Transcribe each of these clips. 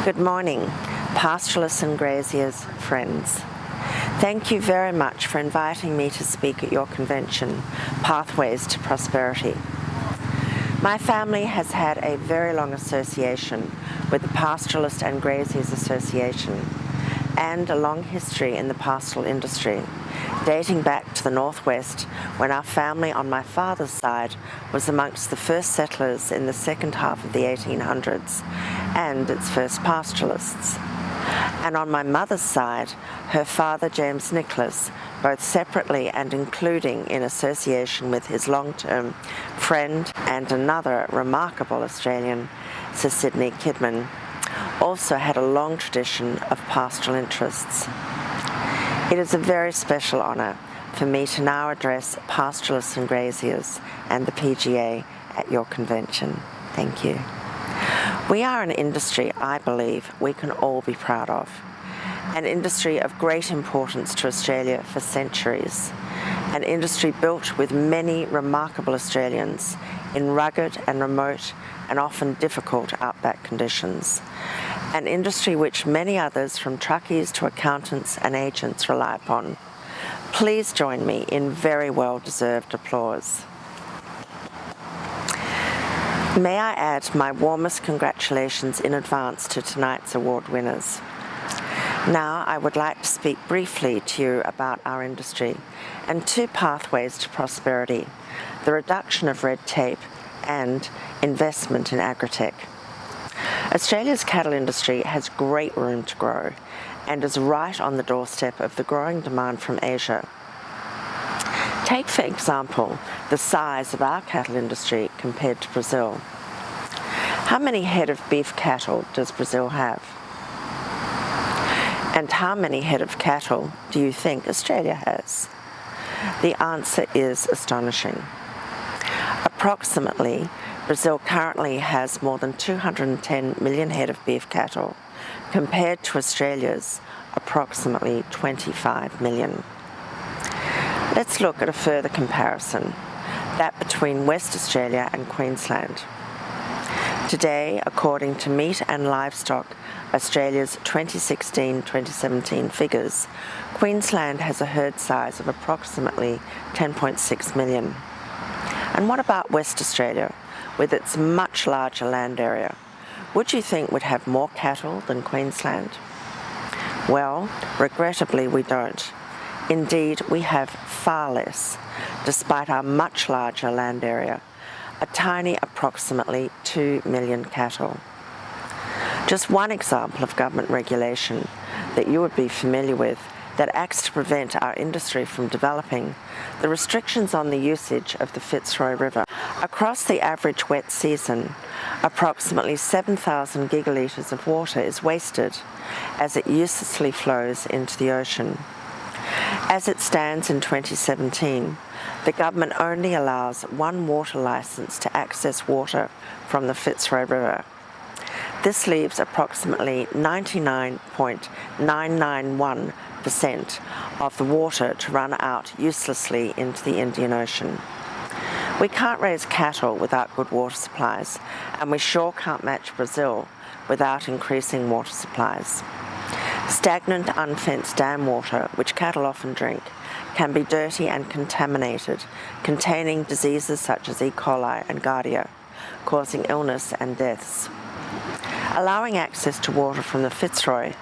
Good morning, Pastoralists and Graziers friends. Thank you very much for inviting me to speak at your convention, Pathways to Prosperity. My family has had a very long association with the Pastoralist and Graziers Association and a long history in the pastoral industry, dating back to the Northwest when our family on my father's side was amongst the first settlers in the second half of the 1800s and its first pastoralists. And on my mother's side, her father James Nicholas, both separately and including in association with his long-term friend and another remarkable Australian, Sir Sidney Kidman, also had a long tradition of pastoral interests. It is a very special honour for me to now address Pastoralists and Graziers and the PGA at your convention. Thank you. We are an industry I believe we can all be proud of, an industry of great importance to Australia for centuries, an industry built with many remarkable Australians in rugged and remote and often difficult outback conditions, an industry which many others from truckies to accountants and agents rely upon. Please join me in very well-deserved applause. May I add my warmest congratulations in advance to tonight's award winners. Now I would like to speak briefly to you about our industry and two pathways to prosperity, the reduction of red tape and investment in agritech. Australia's cattle industry has great room to grow and is right on the doorstep of the growing demand from Asia. Take, for example, the size of our cattle industry compared to Brazil. How many head of beef cattle does Brazil have? And how many head of cattle do you think Australia has? The answer is astonishing. Approximately, Brazil currently has more than 210 million head of beef cattle, compared to Australia's approximately 25 million. Let's look at a further comparison, that between West Australia and Queensland. Today, according to Meat and Livestock Australia's 2016-2017 figures, Queensland has a herd size of approximately 10.6 million. And what about West Australia, with its much larger land area? Would you think would have more cattle than Queensland? Well, regrettably we don't. Indeed, we have far less, despite our much larger land area, a tiny approximately 2 million cattle. Just one example of government regulation that you would be familiar with that acts to prevent our industry from developing, the restrictions on the usage of the Fitzroy River. Across the average wet season, approximately 7,000 gigalitres of water is wasted as it uselessly flows into the ocean. As it stands in 2017, the government only allows one water licence to access water from the Fitzroy River. This leaves approximately 99.991% of the water to run out uselessly into the Indian Ocean. We can't raise cattle without good water supplies, and we sure can't match Brazil without increasing water supplies. Stagnant, unfenced dam water, which cattle often drink, can be dirty and contaminated, containing diseases such as E. coli and Giardia, causing illness and deaths. Allowing access to water from the Fitzroy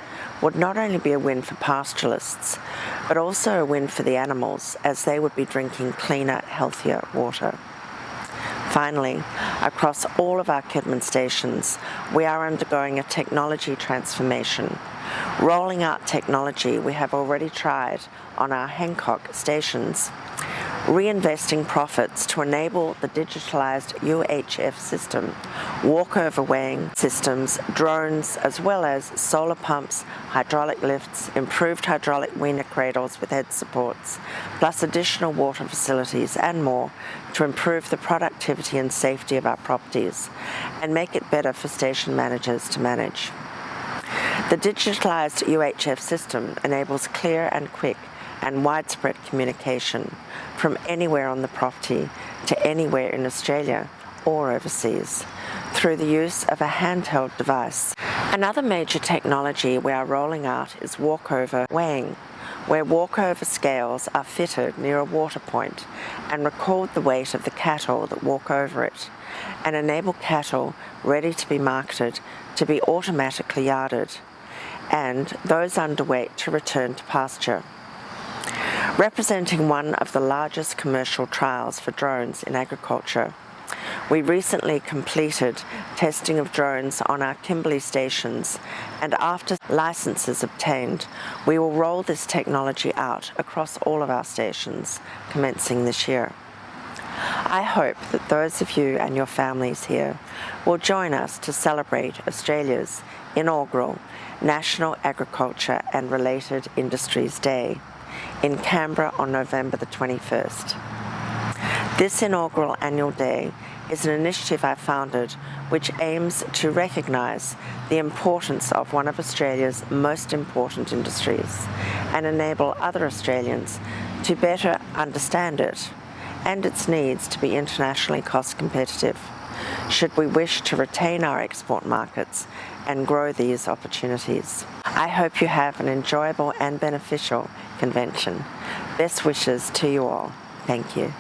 would not only be a win for pastoralists, but also a win for the animals, as they would be drinking cleaner, healthier water. Finally, across all of our Kidman stations, we are undergoing a technology transformation. Rolling out technology we have already tried on our Hancock stations, reinvesting profits to enable the digitalised UHF system, walkover weighing systems, drones, as well as solar pumps, hydraulic lifts, improved hydraulic weaner cradles with head supports, plus additional water facilities and more to improve the productivity and safety of our properties and make it better for station managers to manage. The digitalised UHF system enables clear and quick and widespread communication from anywhere on the property to anywhere in Australia or overseas through the use of a handheld device. Another major technology we are rolling out is walkover weighing, where walkover scales are fitted near a water point and record the weight of the cattle that walk over it, and enable cattle ready to be marketed to be automatically yarded, and those underweight to return to pasture. Representing one of the largest commercial trials for drones in agriculture, we recently completed testing of drones on our Kimberley stations, and after licenses obtained, we will roll this technology out across all of our stations, commencing this year. I hope that those of you and your families here will join us to celebrate Australia's inaugural National Agriculture and Related Industries Day in Canberra on November the 21st. This inaugural annual day is an initiative I founded which aims to recognise the importance of one of Australia's most important industries and enable other Australians to better understand it and its needs to be internationally cost competitive, should we wish to retain our export markets and grow these opportunities. I hope you have an enjoyable and beneficial convention. Best wishes to you all. Thank you.